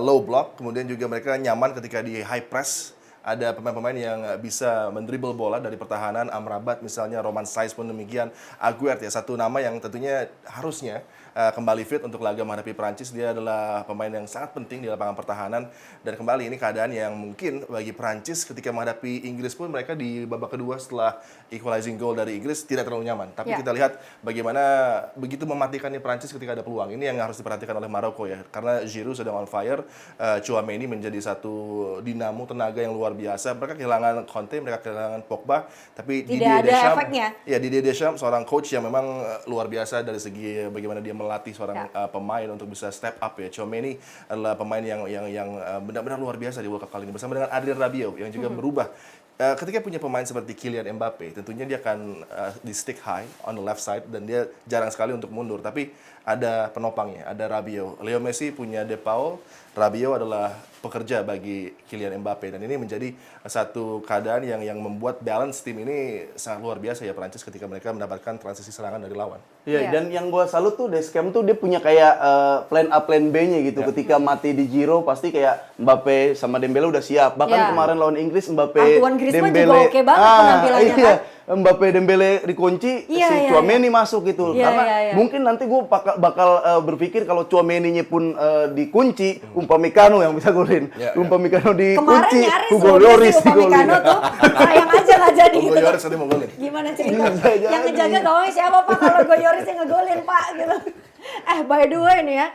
low block, kemudian juga mereka nyaman ketika di high press. Ada pemain-pemain yang bisa mendribble bola dari pertahanan, Amrabat misalnya, Roman Saiz pun demikian, Aguerd ya satu nama yang tentunya harusnya kembali fit untuk laga menghadapi Prancis. Dia adalah pemain yang sangat penting di lapangan pertahanan, dan kembali ini keadaan yang mungkin bagi Prancis ketika menghadapi Inggris pun mereka di babak kedua setelah equalizing goal dari Inggris tidak terlalu nyaman. Tapi kita lihat bagaimana begitu mematikannya Prancis ketika ada peluang. Ini yang harus diperhatikan oleh Maroko ya, karena Giroud sedang on fire, Tchouaméni menjadi satu dinamo tenaga yang luar biasa. Mereka kehilangan Conte, mereka kehilangan Pogba, tapi Tidak ada efeknya. Ya, Didier Deschamps seorang coach yang memang luar biasa dari segi bagaimana dia melatih seorang pemain untuk bisa step up ya. Tchouaméni adalah pemain yang benar-benar luar biasa di World Cup kali ini bersama dengan Adrien Rabiot yang juga berubah. Ketika punya pemain seperti Kylian Mbappe, tentunya dia akan di stick high on the left side dan dia jarang sekali untuk mundur. Tapi ada penopangnya, ada Rabiot. Leo Messi punya De Paul, Rabiot adalah pekerja bagi Kylian Mbappe, dan ini menjadi satu keadaan yang membuat balance tim ini sangat luar biasa ya Prancis ketika mereka mendapatkan transisi serangan dari lawan. Iya, dan yang gue salut tuh Deschamps tuh dia punya kayak plan A, plan B-nya gitu. Ketika mati di Giro pasti kayak Mbappe sama Dembele udah siap. Bahkan kemarin lawan Inggris Mbappe, Antoine Griezmann Dembele, juga oke banget penampilannya kan. Mbappe Dembele dikunci, si Tchouaméni masuk gitu. Karena mungkin nanti gue bakal berpikir kalau Tchouaméni-nya pun dikunci, Upamecano yang bisa golin. Upamecano dikunci, Kemarin nyaris Hugo Lloris digolin. Upamecano tuh sayang aja nggak jadi Hugo gitu. Lloris tadi mau golin. Gimana cerita? Yang ngejaga gawangnya siapa Pak kalau Hugo Lloris yang ngegolin Pak gitu. By the way nih ya,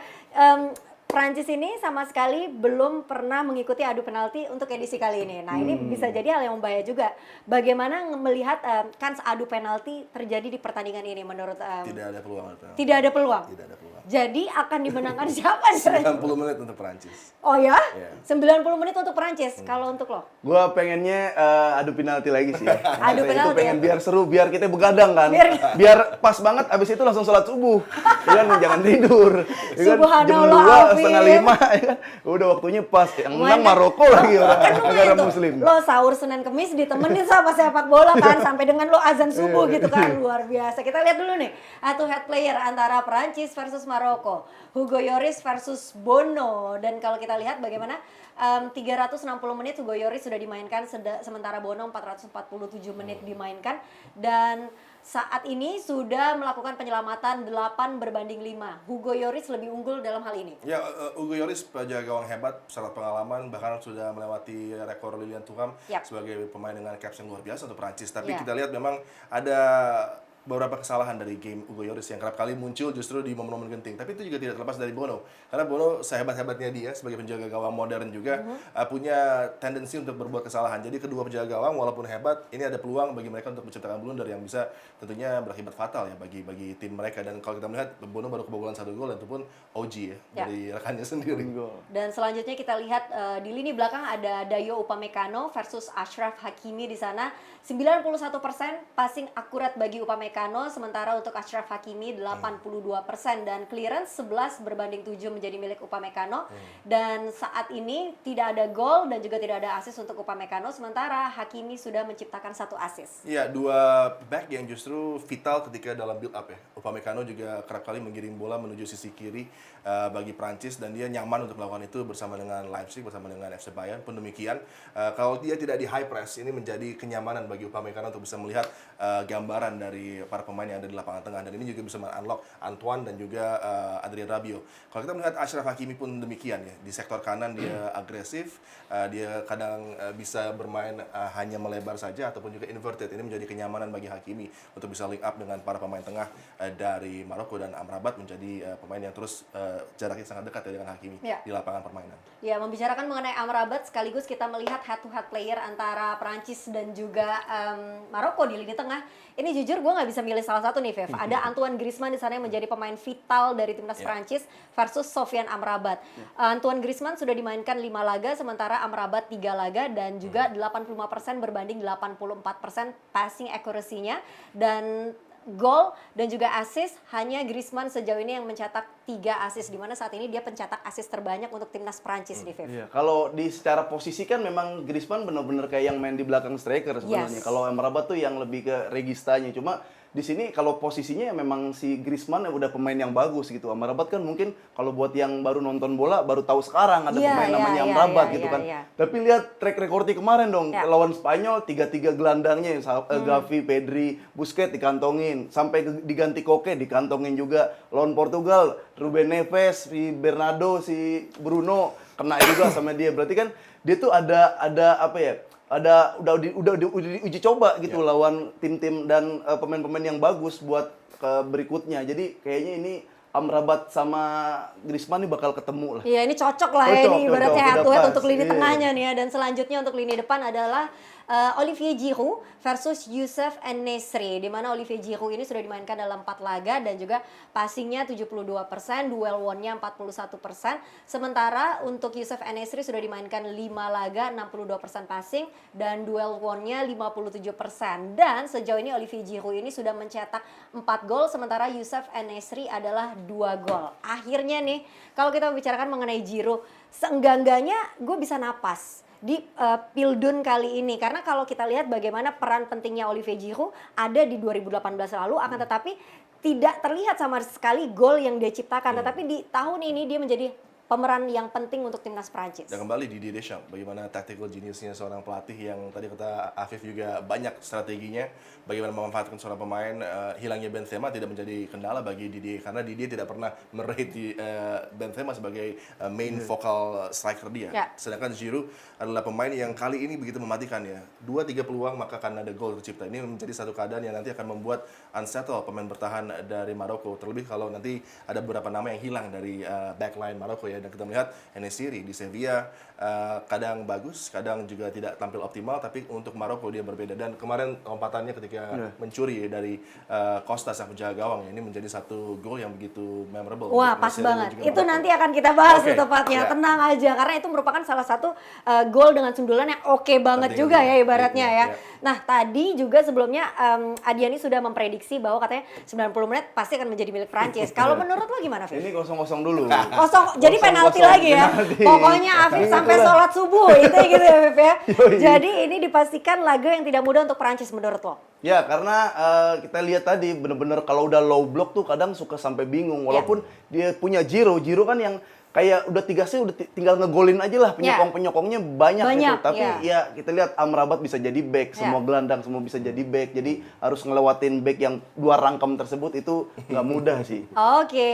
Prancis ini sama sekali belum pernah mengikuti adu penalti untuk edisi kali ini. Nah ini bisa jadi hal yang membahaya juga. Bagaimana melihat kans adu penalti terjadi di pertandingan ini menurut Tidak ada peluang. Tidak ada peluang. Tidak ada peluang. Jadi akan dimenangkan siapa? 90 menit untuk Prancis. Oh ya? Iya. 90 menit untuk Prancis. Kalau untuk lo? Gua pengennya adu penalti lagi sih. Adu penalti Itu pengen ya? biar seru, biar kita begadang kan. Biar- Pas banget abis itu langsung sholat subuh. Ya kan jangan tidur. Ya kan jam Subhanallah, 2 setengah Afif. 5 ya kan. Udah waktunya pas. Yang menang Mana- Maroko lagi orang Kan negara lumayan tuh. muslim. Lo sahur Senin Kemis ditemenin sama sepak bola kan sampai dengan lo azan subuh gitu kan, luar biasa. Kita lihat dulu nih head to head player antara Prancis versus Maroko. Hugo Lloris versus Bono, dan kalau kita lihat bagaimana 360 menit Hugo Lloris sudah dimainkan sementara Bono 447 menit dimainkan, dan saat ini sudah melakukan penyelamatan 8-5. Hugo Lloris lebih unggul dalam hal ini. Ya, Hugo Lloris penjaga gawang hebat, syarat pengalaman, bahkan sudah melewati rekor Lilian Thuram sebagai pemain dengan caps yang luar biasa untuk Prancis. Tapi kita lihat memang ada beberapa kesalahan dari game Hugo Lloris yang kerap kali muncul justru di momen-momen genting. Tapi itu juga tidak terlepas dari Bono. Karena Bono sehebat-hebatnya dia sebagai penjaga gawang modern juga punya tendensi untuk berbuat kesalahan. Jadi kedua penjaga gawang walaupun hebat, ini ada peluang bagi mereka untuk menciptakan blunder yang bisa tentunya berakibat fatal ya bagi tim mereka. Dan kalau kita melihat Bono baru kebobolan 1 gol, dan itu pun OG ya dari rekannya sendiri. Dan selanjutnya kita lihat di lini belakang ada Dayo Upamecano versus Achraf Hakimi di sana. 91% passing akurat bagi Upamecano, sementara untuk Achraf Hakimi 82%, dan clearance 11/7 menjadi milik Upamecano. Dan saat ini tidak ada gol dan juga tidak ada assist untuk Upamecano, sementara Hakimi sudah menciptakan 1 assist. Iya, 2 back yang justru vital ketika dalam build up ya. Upamecano juga kerap kali mengirim bola menuju sisi kiri bagi Prancis, dan dia nyaman untuk melakukan itu bersama dengan Leipzig, bersama dengan FC Bayern pun demikian. Kalau dia tidak di high press, ini menjadi kenyamanan bagi Upamecano untuk bisa melihat gambaran dari para pemain yang ada di lapangan tengah, dan ini juga bisa men-unlock Antoine dan juga Adrien Rabiot. Kalau kita melihat Achraf Hakimi pun demikian ya, di sektor kanan dia agresif, dia kadang bisa bermain hanya melebar saja ataupun juga inverted. Ini menjadi kenyamanan bagi Hakimi untuk bisa link up dengan para pemain tengah dari Maroko, dan Amrabat menjadi pemain yang terus jaraknya sangat dekat ya dengan Hakimi di lapangan permainan. Ya, membicarakan mengenai Amrabat sekaligus kita melihat head to head player antara Prancis dan juga Maroko di lini tengah. Ini jujur gue nggak bisa milih salah satu nih, Vev. Ada Antoine Griezmann di sana yang menjadi pemain vital dari timnas Prancis versus Sofian Amrabat. Antoine Griezmann sudah dimainkan 5 laga, sementara Amrabat 3 laga, dan juga 85% berbanding 84% passing accuracy-nya, dan gol dan juga assist hanya Griezmann sejauh ini yang mencetak 3 assist, di mana saat ini dia pencetak assist terbanyak untuk timnas Prancis di Viv. Iya, kalau di secara posisi kan memang Griezmann benar-benar kayak yang main di belakang striker sebenarnya. Kalau Amrabat tuh yang lebih ke registanya. Cuma di sini kalau posisinya memang si Griezmann udah pemain yang bagus gitu. Amrabat kan mungkin kalau buat yang baru nonton bola baru tahu sekarang ada Iya, pemain iya, namanya iya, Amrabat iya, gitu iya, kan. iya. Tapi lihat track recordnya kemarin dong Ya. lawan Spanyol 3-3 gelandangnya Gavi, Pedri, Busquets dikantongin, sampai diganti Koke dikantongin juga. Lawan Portugal Ruben Neves, si Bernardo, si Bruno kena juga sama dia. Berarti kan dia tuh ada apa ya? Udah diuji coba gitu lawan tim-tim dan pemain-pemain yang bagus buat ke berikutnya. Jadi kayaknya ini Amrabat sama Griezmann ini bakal ketemu lah. Iya, ini cocok lah ya, Cocok, ini ibaratnya head udah to head pas. untuk lini Iya. tengahnya nih ya. Dan selanjutnya untuk lini depan adalah Olivier Giroud versus Youssef En-Nesyri, di mana Olivier Giroud ini sudah dimainkan dalam 4 laga dan juga passingnya 72%, duel won-nya 41%. Sementara untuk Youssef En-Nesyri sudah dimainkan 5 laga, 62% passing dan duel won-nya 57%. Dan sejauh ini Olivier Giroud ini sudah mencetak 4 gol, sementara Youssef En-Nesyri adalah 2 gol. Akhirnya nih, kalau kita membicarakan mengenai Giroud, seenggak-enggaknya gue bisa napas di Pildun kali ini, karena kalau kita lihat bagaimana peran pentingnya Olivier Giroud ada di 2018 lalu, akan tetapi tidak terlihat sama sekali gol yang dia ciptakan, tetapi di tahun ini dia menjadi pemeran yang penting untuk timnas Prancis. Dan kembali Didier Deschamps, bagaimana tactical geniusnya seorang pelatih yang tadi kata Afif juga banyak strateginya, bagaimana memanfaatkan seorang pemain. Hilangnya Benzema tidak menjadi kendala bagi Didier, karena Didier tidak pernah merate Benzema sebagai main focal striker dia. Ya. Sedangkan Giroud adalah pemain yang kali ini begitu mematikan ya. 2-3 peluang maka akan ada gol tercipta. Ini menjadi satu keadaan yang nanti akan membuat unsettle pemain bertahan dari Maroko. Terlebih kalau nanti ada beberapa nama yang hilang dari backline Maroko ya. Dan kita melihat En-Nesyri di Sevilla kadang bagus, kadang juga tidak tampil optimal, tapi untuk Maroko dia berbeda. Dan kemarin lompatannya ketika mencuri dari Costa sang penjaga gawang, ini menjadi satu gol yang begitu memorable. Wah, untuk pas Marseille dan banget. juga Itu Maroko. nanti akan kita bahas Oke, tepatnya. ya. Tenang aja, karena itu merupakan salah satu gol dengan sundulan yang oke banget Penting juga juga. ya ibaratnya Iya, ya. iya. Nah, tadi juga sebelumnya Adiani sudah memprediksi bahwa katanya 90 menit pasti akan menjadi milik Prancis. Kalau menurut lo gimana, Fif? Ini 0-0 dulu. Kosong, jadi penalti 0-0, lagi ya. penalti. Pokoknya Afif sampai Itulah. sholat subuh, itu gitu ya, Fif ya. Yoi. Jadi ini dipastikan laga yang tidak mudah untuk Prancis menurut lo. Ya, karena kita lihat tadi bener-bener kalau udah low block tuh kadang suka sampai bingung. Walaupun dia punya Giroud kan yang kayak udah 3 sih udah tinggal ngegolin aja lah, penyokong-penyokongnya banyak gitu. Tapi ya kita lihat Amrabat bisa jadi back, semua gelandang semua bisa jadi back. Jadi harus ngelewatin back yang 2 rangkem tersebut itu nggak mudah sih. Oke,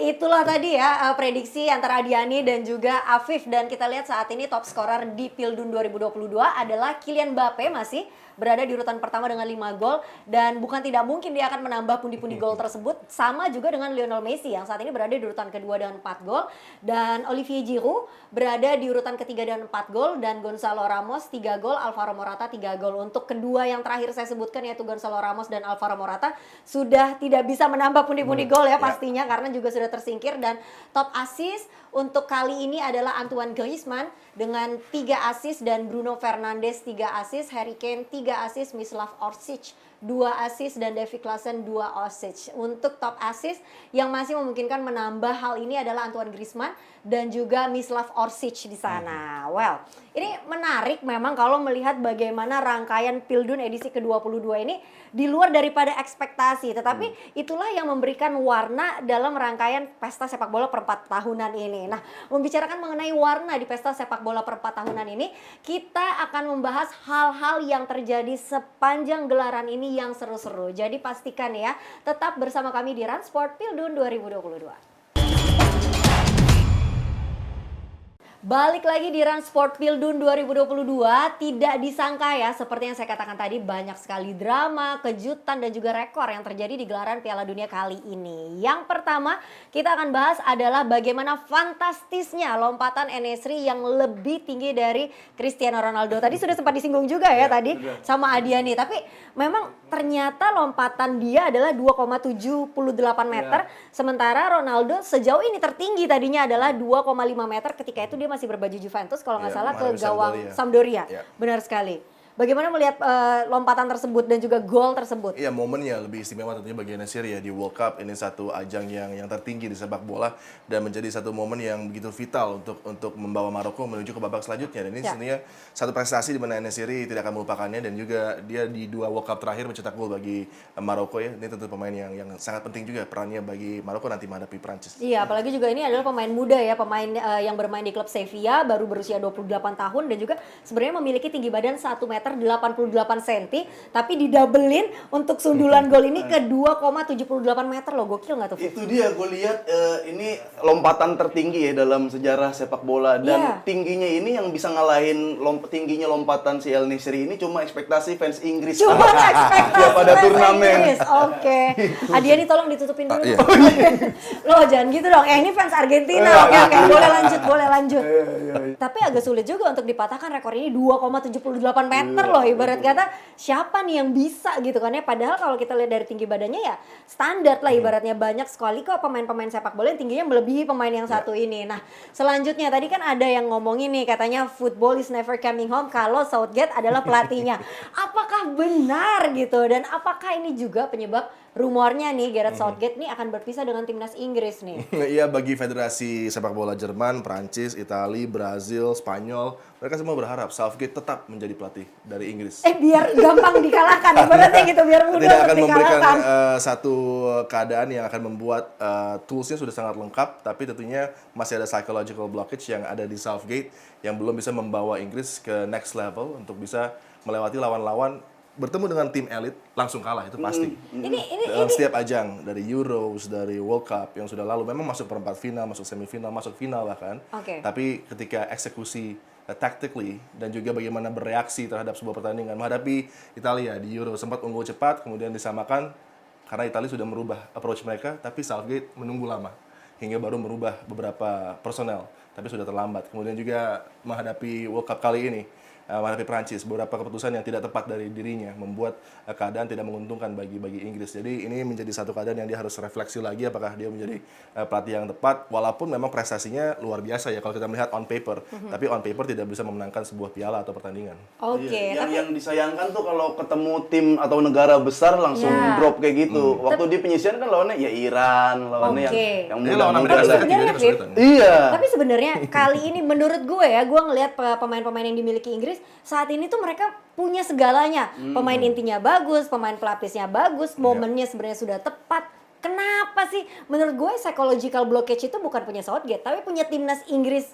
itulah tadi ya prediksi antara Adiani dan juga Afif. Dan kita lihat saat ini top scorer di Pildun 2022 adalah Kylian Mbappe, masih berada di urutan pertama dengan 5 gol. Dan bukan tidak mungkin dia akan menambah pundi-pundi gol tersebut. Sama juga dengan Lionel Messi yang saat ini berada di urutan kedua dengan 4 gol. Dan Olivier Giroud berada di urutan ketiga dengan 4 gol. Dan Gonzalo Ramos 3 gol, Alvaro Morata 3 gol. Untuk kedua yang terakhir saya sebutkan yaitu Gonzalo Ramos dan Alvaro Morata sudah tidak bisa menambah pundi-pundi gol ya pastinya, karena juga sudah tersingkir. Dan top assist untuk kali ini adalah Antoine Griezmann dengan 3 assist dan Bruno Fernandes 3 assist, Harry Kane 3 assist, Mislav Orsic 2 assist dan Davy Klaassen 2 assist. Untuk top assist yang masih memungkinkan menambah hal ini adalah Antoine Griezmann dan juga Mislav Orsic di sana. Well, ini menarik memang kalau melihat bagaimana rangkaian Pildun edisi ke-22 ini di luar daripada ekspektasi. Tetapi itulah yang memberikan warna dalam rangkaian pesta sepak bola per 4 tahunan ini. Nah, membicarakan mengenai warna di pesta sepak bola per 4 tahunan ini, kita akan membahas hal-hal yang terjadi sepanjang gelaran ini yang seru-seru. Jadi pastikan ya, tetap bersama kami di Run Sport Pildun 2022. Balik lagi di Run Sport Pildun 2022, tidak disangka ya, seperti yang saya katakan tadi, banyak sekali drama, kejutan dan juga rekor yang terjadi di gelaran Piala Dunia kali ini. Yang pertama kita akan bahas adalah bagaimana fantastisnya lompatan En-Nesyri yang lebih tinggi dari Cristiano Ronaldo. Tadi sudah sempat disinggung juga ya tadi sama Adiani, tapi memang ternyata lompatan dia adalah 2,78 meter, sementara Ronaldo sejauh ini tertinggi tadinya adalah 2,5 meter ketika itu dia masih berbaju Juventus kalau nggak salah ke menghadapi gawang Sampdoria. Sampdoria. Ya. Benar sekali. Bagaimana melihat lompatan tersebut dan juga gol tersebut? Iya, momennya lebih istimewa tentunya bagi Al-Nassr ya di World Cup. Ini satu ajang yang tertinggi di sepak bola dan menjadi satu momen yang begitu vital untuk membawa Maroko menuju ke babak selanjutnya. Dan ini sebenarnya satu prestasi di mana Al-Nassr tidak akan melupakannya, dan juga dia di 2 World Cup terakhir mencetak gol bagi Maroko ya. Ini tentu pemain yang sangat penting juga perannya bagi Maroko nanti menghadapi Prancis. Iya, apalagi juga ini adalah pemain muda ya, pemain yang bermain di klub Sevilla, baru berusia 28 tahun dan juga sebenarnya memiliki tinggi badan 1 meter 88 cm, tapi didabelin untuk sundulan gol ini ke 2,78 meter loh, gokil nggak tuh? Fit? Itu dia, gue lihat ini lompatan tertinggi ya dalam sejarah sepak bola, dan tingginya ini yang bisa ngalahin tingginya lompatan si El Nesri ini cuma ekspektasi fans Inggris. Cuma ekspektasi ya, pada fans turnamen. Inggris. Oke. Adiani tolong ditutupin dulu. Iya. Loh, jangan gitu dong. Ini fans Argentina. Oke, boleh lanjut. Tapi agak sulit juga untuk dipatahkan rekor ini 2,78 meter loh, ibarat kata siapa nih yang bisa gitu kan ya, padahal kalau kita lihat dari tinggi badannya ya standar lah ibaratnya, banyak sekali kok pemain-pemain sepak bola yang tingginya melebihi pemain yang satu ini. Nah, selanjutnya tadi kan ada yang ngomongin nih katanya football is never coming home kalau Southgate adalah pelatihnya. Apakah benar gitu, dan apakah ini juga penyebab rumornya nih Gareth Southgate nih akan berpisah dengan timnas Inggris nih? Iya, bagi federasi sepak bola Jerman, Prancis, Italia, Brazil, Spanyol, mereka semua berharap Southgate tetap menjadi pelatih dari Inggris. Biar gampang dikalahkan, ibaratnya gitu, biar mudah Tidak untuk akan memberikan dikalahkan. satu keadaan yang akan membuat toolsnya sudah sangat lengkap, tapi tentunya masih ada psychological blockage yang ada di Southgate yang belum bisa membawa Inggris ke next level untuk bisa melewati lawan-lawan, bertemu dengan tim elit langsung kalah, itu pasti. Dalam setiap ajang, dari Euros, dari World Cup yang sudah lalu, memang masuk perempat final, masuk semifinal, masuk final bahkan. Tapi ketika eksekusi tactically dan juga bagaimana bereaksi terhadap sebuah pertandingan, menghadapi Italia di Euro sempat unggul cepat, kemudian disamakan karena Italia sudah merubah approach mereka, tapi Southgate menunggu lama hingga baru merubah beberapa personel, tapi sudah terlambat. Kemudian juga menghadapi World Cup kali ini, menghadapi Prancis, beberapa keputusan yang tidak tepat dari dirinya membuat keadaan tidak menguntungkan bagi Inggris. Jadi ini menjadi satu keadaan yang dia harus refleksi lagi apakah dia menjadi pelatih yang tepat, walaupun memang prestasinya luar biasa ya kalau kita melihat on paper, tapi on paper tidak bisa memenangkan sebuah piala atau pertandingan. Iya, yang disayangkan tuh kalau ketemu tim atau negara besar langsung drop kayak gitu. Waktu di penyisian kan lawannya ya Iran, lawannya yang lawan muda-muda. Amerika Serikat juga dia kesulitan. Iya. Tapi sebenarnya kali ini menurut gue ya, gue ngelihat pemain-pemain yang dimiliki Inggris saat ini tuh mereka punya segalanya. Pemain intinya bagus, pemain pelapisnya bagus, momennya sebenarnya sudah tepat. Kenapa sih? Menurut gue psychological blockage itu bukan punya Southgate, tapi punya timnas Inggris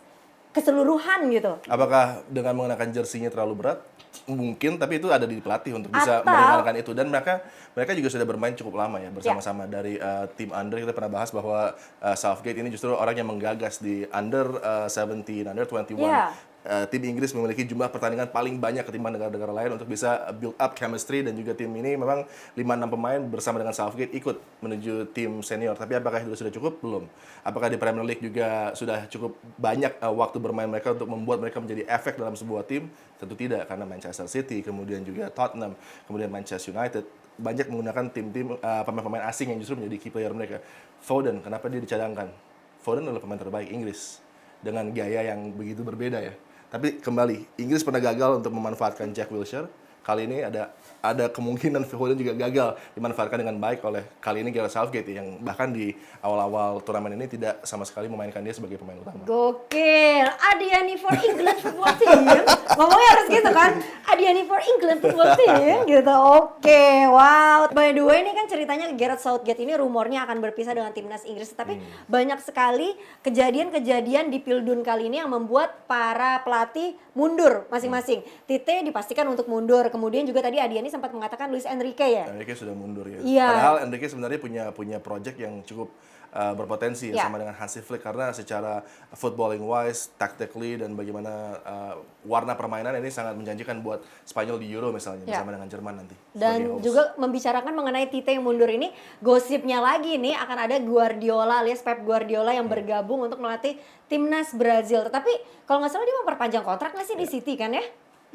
keseluruhan gitu. Apakah dengan mengenakan jersinya terlalu berat? Mungkin, tapi itu ada di pelatih untuk bisa meringankan itu, dan mereka juga sudah bermain cukup lama ya bersama-sama dari tim under. Kita pernah bahas bahwa Southgate ini justru orang yang menggagas di under 17, under 21. Tim Inggris memiliki jumlah pertandingan paling banyak ketimbang negara-negara lain untuk bisa build up chemistry, dan juga tim ini memang 5-6 pemain bersama dengan Southgate ikut menuju tim senior. Tapi apakah itu sudah cukup? Belum. Apakah di Premier League juga sudah cukup banyak waktu bermain mereka untuk membuat mereka menjadi efek dalam sebuah tim? Tentu tidak, karena Manchester City, kemudian juga Tottenham, kemudian Manchester United banyak menggunakan tim-tim pemain-pemain asing yang justru menjadi key player mereka. Foden, kenapa dia dicadangkan? Foden adalah pemain terbaik Inggris dengan gaya yang begitu berbeda ya. Tapi kembali, Inggris pernah gagal untuk memanfaatkan Jack Wilshere. Kali ini ada kemungkinan Foden juga gagal dimanfaatkan dengan baik oleh kali ini Gareth Southgate yang bahkan di awal-awal turnamen ini tidak sama sekali memainkan dia sebagai pemain utama. Gokil, Adiani for England football team. Ngomongnya harus gitu kan, Adiani for England football team gitu. Oke, wow. By the way, ini kan ceritanya Gareth Southgate ini rumornya akan berpisah dengan timnas Inggris, tapi banyak sekali kejadian-kejadian di Pildun kali ini yang membuat para pelatih mundur masing-masing. Tite dipastikan untuk mundur. Kemudian juga tadi Adiani sempat mengatakan Luis Enrique ya. Enrique sudah mundur ya. Iya. Padahal Enrique sebenarnya punya project yang cukup berpotensi ya, sama dengan Hansi Flick, karena secara footballing wise, tactically, dan bagaimana warna permainan ini sangat menjanjikan buat Spanyol di Euro misalnya bersama dengan Jerman nanti. Dan juga membicarakan mengenai Tite yang mundur ini, gosipnya lagi nih akan ada Guardiola alias Pep Guardiola yang bergabung untuk melatih timnas Brazil. Tetapi kalau nggak salah dia memperpanjang kontrak nggak sih di City kan ya?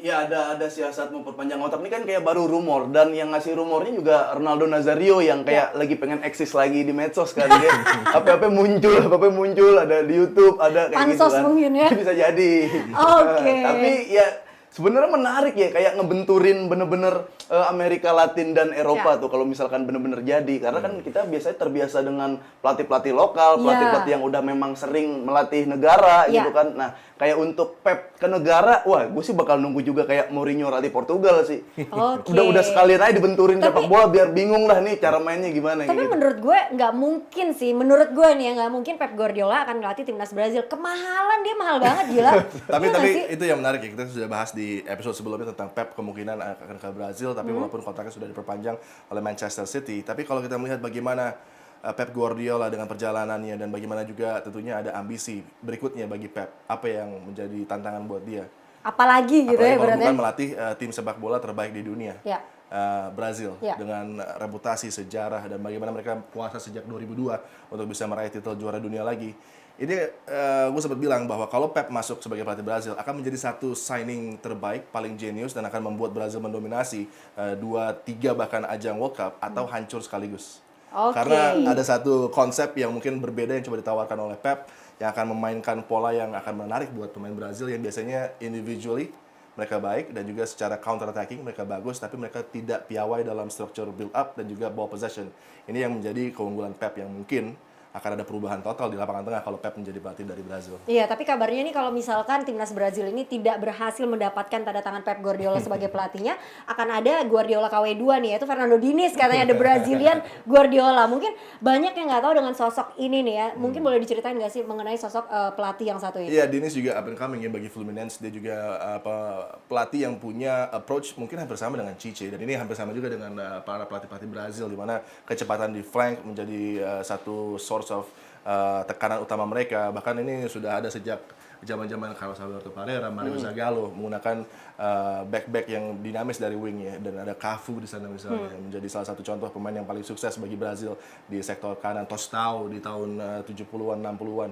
Ya, ada siasat memperpanjang kontrak. Ini kan kayak baru rumor, dan yang ngasih rumornya juga Ronaldo Nazario yang kayak lagi pengen eksis lagi di medsos kan. Dia apa-apa muncul, ada di YouTube, ada kayak Pansos gitu kan. mungkin ya. Bisa jadi. Oke. Tapi ya Sebenarnya menarik ya, kayak ngebenturin bener-bener Amerika Latin dan Eropa tuh kalau misalkan bener-bener jadi. Karena kan kita biasanya terbiasa dengan pelatih-pelatih lokal, pelatih-pelatih yang udah memang sering melatih negara gitu kan. Nah, kayak untuk Pep ke negara, wah gue sih bakal nunggu juga kayak Mourinho latih Portugal sih. Udah sekalian aja dibenturin sepak bola biar bingung lah nih cara mainnya gimana Tapi gitu. menurut gue nggak mungkin sih, menurut gue nih ya nggak mungkin Pep Guardiola akan ngelatih timnas Brazil. Kemahalan, dia mahal banget gila. Tapi Iya nggak sih? itu yang menarik ya, kita sudah bahas di episode sebelumnya tentang Pep kemungkinan akan ke Brazil, tapi walaupun kontraknya sudah diperpanjang oleh Manchester City, tapi kalau kita melihat bagaimana Pep Guardiola dengan perjalanannya dan bagaimana juga tentunya ada ambisi berikutnya bagi Pep, apa yang menjadi tantangan buat dia. Apalagi gitu ya Apalagi kalau berarti. bukan melatih tim sepak bola terbaik di dunia. Ya. Brazil dengan reputasi sejarah dan bagaimana mereka puasa sejak 2002 untuk bisa meraih titel juara dunia lagi. Ini gue sempat bilang bahwa kalau Pep masuk sebagai pelatih Brazil akan menjadi satu signing terbaik, paling jenius dan akan membuat Brazil mendominasi 2-3 bahkan ajang World Cup atau hancur sekaligus. Karena ada satu konsep yang mungkin berbeda yang coba ditawarkan oleh Pep yang akan memainkan pola yang akan menarik buat pemain Brazil yang biasanya individually mereka baik dan juga secara counter attacking mereka bagus, tapi mereka tidak piawai dalam structure build up dan juga ball possession. Ini yang menjadi keunggulan Pep yang mungkin akan ada perubahan total di lapangan tengah kalau Pep menjadi pelatih dari Brazil. Iya, tapi kabarnya nih kalau misalkan timnas Brazil ini tidak berhasil mendapatkan tanda tangan Pep Guardiola sebagai pelatihnya, akan ada Guardiola KW2 nih, yaitu Fernando Diniz katanya, ada Brazilian Guardiola. Mungkin banyak yang nggak tahu dengan sosok ini nih ya. Mungkin boleh diceritain nggak sih mengenai sosok pelatih yang satu ini? Iya, Diniz juga up and coming ya bagi Fluminense. Dia juga pelatih yang punya approach mungkin hampir sama dengan Chiche, dan ini hampir sama juga dengan para pelatih-pelatih Brazil di mana kecepatan di flank menjadi satu source of tekanan utama mereka. Bahkan ini sudah ada sejak zaman-zaman Carlos Alberto Parreira, Mario Zagallo menggunakan back-back yang dinamis dari wingnya, dan ada Cafu di sana misalnya yang menjadi salah satu contoh pemain yang paling sukses bagi Brazil di sektor kanan. Tostão di tahun 70-an 60-an.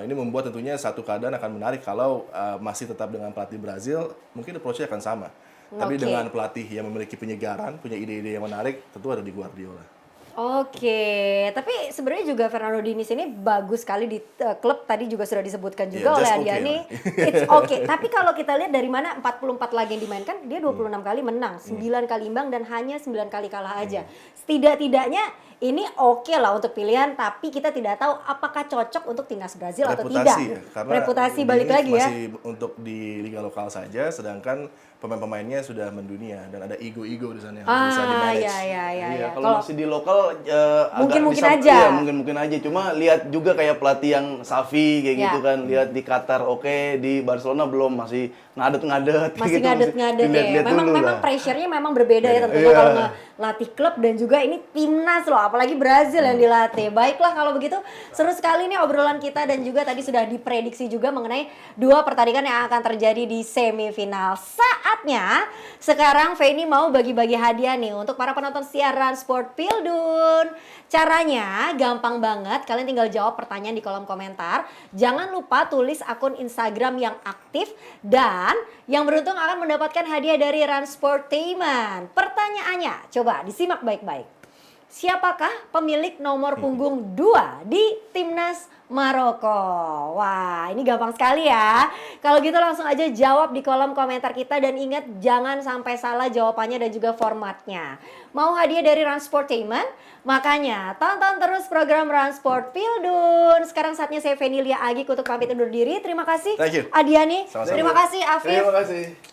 Ini membuat tentunya satu keadaan akan menarik kalau masih tetap dengan pelatih Brazil, mungkin approach-nya akan sama. Tapi dengan pelatih yang memiliki penyegaran, punya ide-ide yang menarik, tentu ada di Guardiola. Oke, tapi sebenarnya juga Fernando Diniz ini bagus sekali di klub, tadi juga sudah disebutkan juga oleh Adiani. It's okay. Tapi kalau kita lihat dari mana 44 laga yang dimainkan, dia 26 kali menang, 9 kali imbang dan hanya 9 kali kalah aja. Setidak-tidaknya ini oke lah untuk pilihan, tapi kita tidak tahu apakah cocok untuk timnas Brazil atau tidak. Ya, karena reputasi balik lagi ya. Masih untuk di liga lokal saja, sedangkan pemain-pemainnya sudah mendunia dan ada ego-ego di sana yang bisa di-manage. Iya. Kalau masih di lokal mungkin aja. Iya, mungkin aja. Cuma lihat juga kayak pelatih yang Xavi kayak gitu kan. Lihat di Qatar oke, di Barcelona belum, masih ngadet-ngadet Masih gitu. ngadet-ngadet ya. Memang pressure-nya memang berbeda ya tentunya kalau ngelatih klub dan juga ini timnas loh, apalagi Brazil yang dilatih. Baiklah kalau begitu, seru sekali nih obrolan kita dan juga tadi sudah diprediksi juga mengenai dua pertandingan yang akan terjadi di semifinal. Saatnya sekarang Feni mau bagi-bagi hadiah nih untuk para penonton siaran Sport Pildun. Caranya gampang banget, kalian tinggal jawab pertanyaan di kolom komentar. Jangan lupa tulis akun Instagram yang aktif dan yang beruntung akan mendapatkan hadiah dari Run Sportainment. Pertanyaannya, coba disimak baik-baik. Siapakah pemilik nomor punggung 2 di Timnas Maroko? Wah, ini gampang sekali ya. Kalau gitu langsung aja jawab di kolom komentar kita dan ingat jangan sampai salah jawabannya dan juga formatnya. Mau hadiah dari Run Sportainment? Makanya tonton terus program Run Sport Pildun. Sekarang saatnya saya Feni Lia Agik untuk pamit undur diri. Terima kasih Thank you. Adiani. Sama-sama. Terima kasih Afif. Terima kasih.